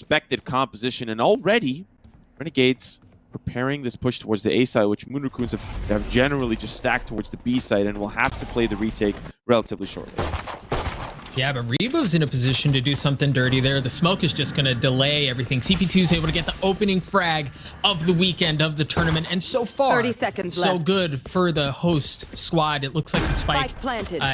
expected composition, and already Renegades preparing this push towards the A side, which Moon Raccoons have generally just stacked towards the B side, and will have to play the retake relatively shortly. Yeah, but Rebo's in a position to do something dirty there. The smoke is just going to delay everything. CP2 is able to get the opening frag of the weekend of the tournament, and so far, 30 seconds so left. good for the host squad. It looks like the spike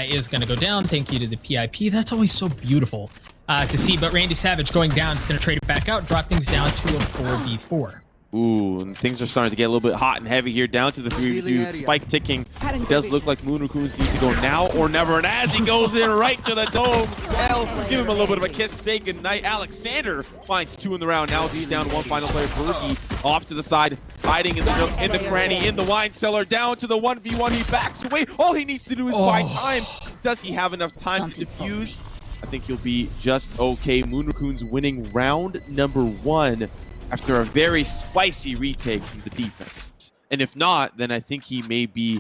is going to go down. Thank you to the PIP. That's always so beautiful to see. But Randy_savage going down. It's going to trade it back out, drop things down to a 4v4. Ooh, and things are starting to get a little bit hot and heavy here, down to the 3v2, spike ticking. It does look like Moon Raccoons needs to go now or never, and as he goes in right to the dome, hell, give him a little bit of a kiss, say goodnight. ALEKSANDAR finds 2 in the round, now he's down 1 final player. Berghy off to the side, hiding in the cranny, in the wine cellar, down to the 1v1, he backs away. All he needs to do is buy time. Does he have enough time to defuse? I think he'll be just okay. Moon Raccoons winning round number 1. After a very spicy retake from the defense. And if not, then I think he may be,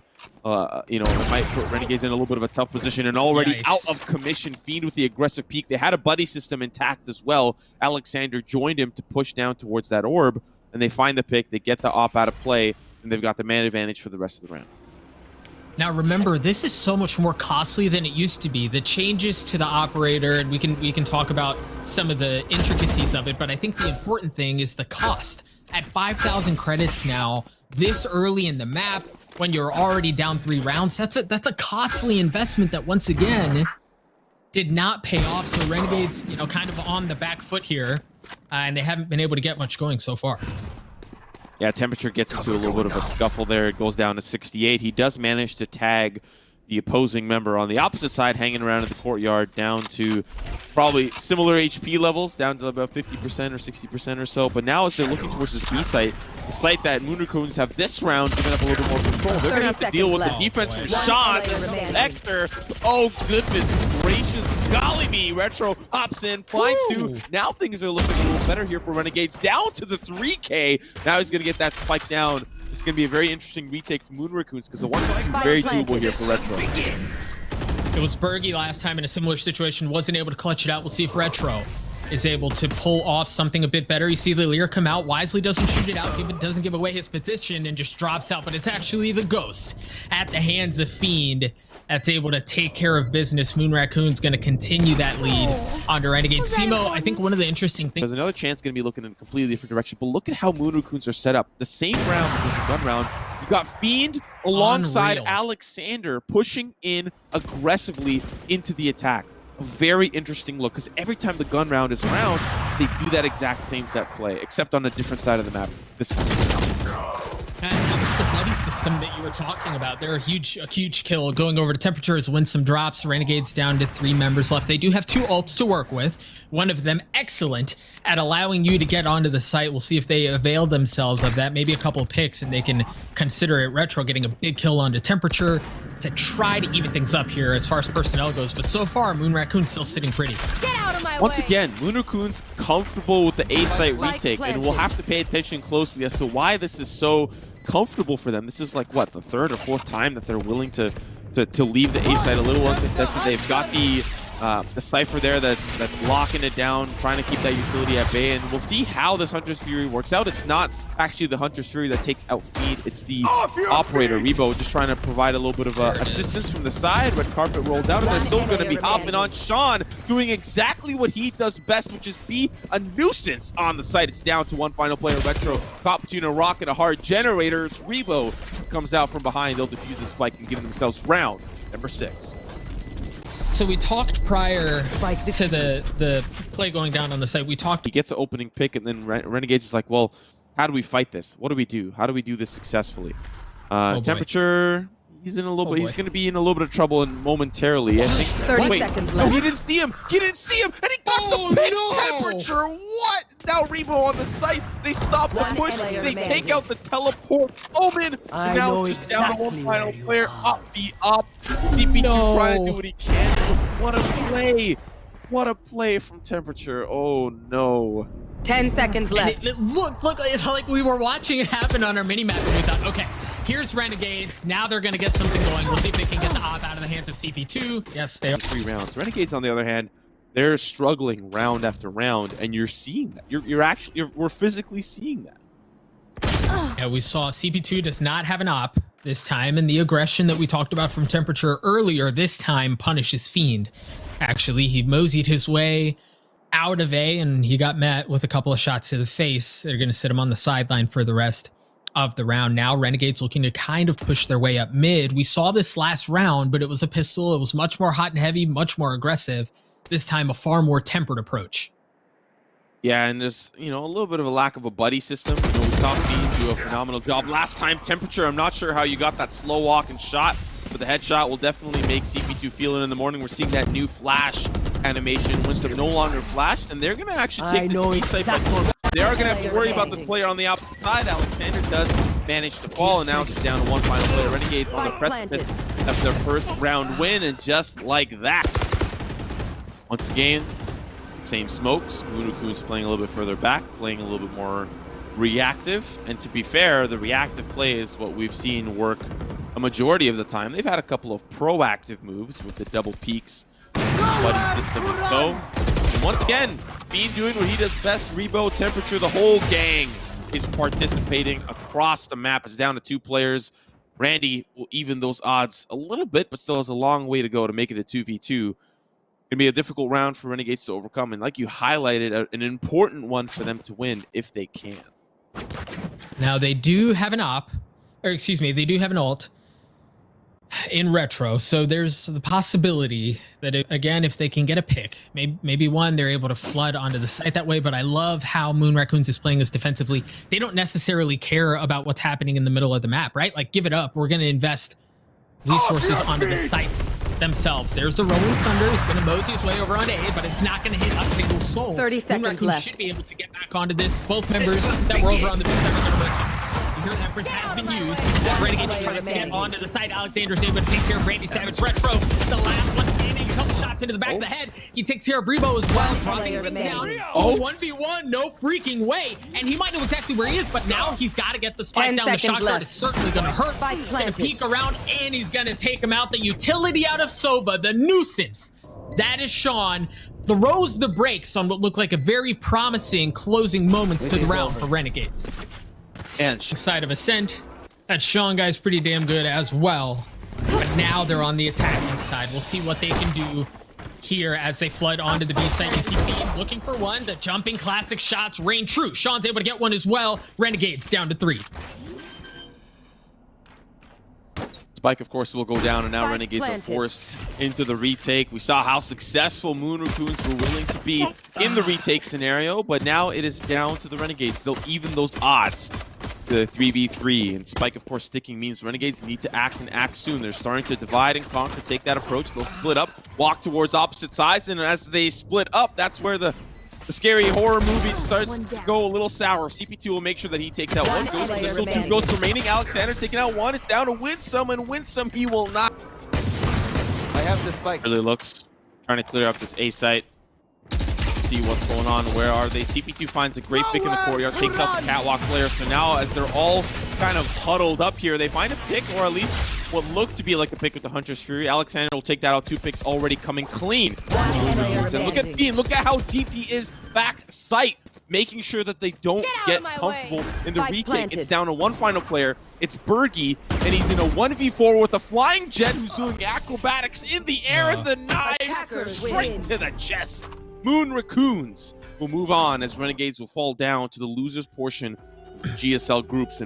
you know, it might put Renegades in a little bit of a tough position. And already out of commission, Fiend with the aggressive peek. They had a buddy system intact as well. ALEKSANDAR joined him to push down towards that orb, and they find the pick, they get the op out of play, and they've got the man advantage for the rest of the round. Now remember, this is so much more costly than it used to be. The changes to the operator, and we can talk about some of the intricacies of it, but I think the important thing is the cost. At 5,000 credits now, this early in the map, when you're already down 3 rounds, that's a costly investment that once again did not pay off. So Renegades, you know, kind of on the back foot here, and they haven't been able to get much going so far. Yeah, Temperature gets into a little bit of a scuffle there. It goes down to 68. He does manage to tag the opposing member on the opposite side, hanging around in the courtyard, down to probably similar HP levels, down to about 50% or 60% or so. But now as they're looking towards this B site, the site that Moon Raccoons have this round given up a little bit more control, they're going to have to deal with the defense from Sean, the Spectre. Oh, goodness gracious. Golly me, Retro hops in, finds 2. Now things are looking a little better here for Renegades, down to the 3K. Now he's going to get that spike down. This is going to be a very interesting retake for Moon Raccoons because the 1v2 is very doable here for Retro. It was Berghy last time in a similar situation, wasn't able to clutch it out. We'll see if Retro is able to pull off something a bit better. You see the Lear come out, wisely doesn't shoot it out, doesn't give away his position, and just drops out, but it's actually the Ghost at the hands of Fiend that's able to take care of business. Moon Raccoon's going to continue that lead under Renegade. Simo, I think one of the interesting things... There's another chance going to be looking in a completely different direction, but look at how Moon Raccoons are set up. The same round, the gun round, you've got Fiend alongside ALEKSANDAR pushing in aggressively into the attack. A very interesting look, because every time the gun round is around, they do that exact same set play, except on a different side of the map. And that was the buddy system that you were talking about. They're a huge kill. Going over to Temperature as Winsum drops. Renegades down to 3 members left. They do have 2 ults to work with. One of them excellent at allowing you to get onto the site. We'll see if they avail themselves of that. Maybe a couple of picks, and they can consider it. Retro getting a big kill onto Temperature to try to even things up here as far as personnel goes. But so far, Moon Raccoon's still sitting pretty. Get out of my Once way. again, Moon Raccoon's comfortable with the A site retake, and we'll have to pay attention closely as to why this is so comfortable for them. This is like, what, the 3rd or 4th time that they're willing to leave the A site a little uncontested. They've got the Cypher there that's locking it down, trying to keep that utility at bay, and we'll see how this Hunter's Fury works out. It's not actually the Hunter's Fury that takes out Fiend, it's the operator, Rebo, just trying to provide a little bit of assistance from the side. Red carpet rolled out, and they're still going to be hopping on Sean, doing exactly what he does best, which is be a nuisance on the site. It's down to 1 final player, Retro, caught between a rock and a hard generator. It's Rebo comes out from behind. They'll defuse the spike and give themselves round number 6. So we talked prior to the play going down on the site. We talked. He gets an opening pick, and then Renegades is like, well, how do we fight this? What do we do? How do we do this successfully? Temperature, he's in a little bit. He's going to be in a little bit of trouble momentarily. I think. 30 seconds left. No, he didn't see him. He didn't see him, and he got the pick. Temperature. What? Now Rebo on the site. They stop the push. They take out the teleport. Omen. And now just down to 1 final player. Up the up. CP2 trying to do what he can. What a play. What a play from Temperature. Oh no. 10 seconds left. It looked like we were watching it happen on our mini-map, and we thought, okay, here's Renegades. Now they're going to get something going. We'll see if they can get the op out of the hands of CP2. Yes, they are. 3 rounds. Renegades, on the other hand, they're struggling round after round, and you're seeing that. We're physically seeing that. Yeah, we saw CP2 does not have an op this time, and the aggression that we talked about from Temperature earlier this time punishes Fiend. Actually, he moseyed his way out of A, and he got met with a couple of shots to the face. They're going to sit him on the sideline for the rest of the round. Now Renegades looking to kind of push their way up mid. We saw this last round, but it was a pistol. It was much more hot and heavy, much more aggressive. This time a far more tempered approach. Yeah, and there's, a little bit of a lack of a buddy system. We saw Fiend do a phenomenal job last time. Temperature, I'm not sure how you got that slow walk and shot, but the headshot will definitely make CP2 feel it in the morning. We're seeing that new flash animation. Winsum no longer flashed, and they're going to actually take this B site by storm. They are going to have to worry about this player on the opposite side. ALEKSANDAR does manage to fall, and now it's down to one final player. Renegades on the precipice of their first round win, and just like that, once again, same smokes. Raccoons playing a little bit further back, playing a little bit more reactive. And to be fair, the reactive play is what we've seen work a majority of the time. They've had a couple of proactive moves with the double peaks, buddy system and co. And once again, Fiend doing what he does best. Rebo, Temperature, the whole gang is participating across the map. It's down to 2 players. Randy will even those odds a little bit, but still has a long way to go to make it a 2v2. Going to be a difficult round for Renegades to overcome, and like you highlighted, an important one for them to win if they can. Now they do have an op, or excuse me, they do have an ult in retro, so there's the possibility that again, if they can get a pick, maybe one, they're able to flood onto the site that way. But I love how Moon Raccoons is playing us defensively. They don't necessarily care about what's happening in the middle of the map, right? Like, give it up. We're going to invest resources onto the sites themselves. There's the Rolling Thunder. He's going to mosey his way over on A, but it's not going to hit a single soul. 30 seconds Raccoons left. should be able to get back onto this. Both members that were over on the base are going to break up. You hear that has been used. Renegades tries to get onto the site. ALEKSANDAR's able to take care of Randyysavage. Retro, the last one standing. A couple shots into the back of the head. He takes care of Rebo as well. Dropping things down. Oh, 1v1. No freaking way. And he might know exactly where he is, but now he's got to get the spike down. The shot guard is certainly going to hurt. He's going to peek around, and he's going to take him out. The utility out of Soba, the nuisance. That is Sean. Throws the brakes on what looked like a very promising closing moments to the round for Renegades. And Side of Ascent, that Sean guy's pretty damn good as well. But now they're on the attacking side. We'll see what they can do here as they flood onto the B site. You see Fiend looking for one. The jumping classic shots rain true. Sean's able to get one as well. Renegades down to 3. Spike, of course, will go down, and now Renegades are forced into the retake. We saw how successful Moon Raccoons were willing to be in the retake scenario, but now it is down to the Renegades. They'll even those odds. The 3v3, and Spike, of course, sticking means Renegades need to act and act soon. They're starting to divide and conquer, take that approach. They'll split up, walk towards opposite sides, and as they split up, that's where the scary horror movie starts to go a little sour. CP2 will make sure that he takes out one ghost, but there's still 2 ghosts remaining. ALEKSANDAR taking out one. It's down to Winsum, and Winsum, he will not. I have the spike. Really looks, trying to clear up this A site. See what's going on. Where are they? CP2 finds a great pick in the courtyard, takes out the catwalk players. So now, as they're all kind of huddled up here, they find a pick, or at least what looked to be like a pick with the Hunter's Fury. ALEKSANDAR will take that out. 2 picks already coming clean. And look at Fiend. Look at how deep he is back sight, making sure that they don't get comfortable in the retake. It's down to 1 final player. It's Berghy, and he's in a 1v4 with a flying jet who's doing acrobatics in the air, and the knives straight to the chest. Moon Raccoons will move on as Renegades will fall down to the losers portion of the GSL groups. And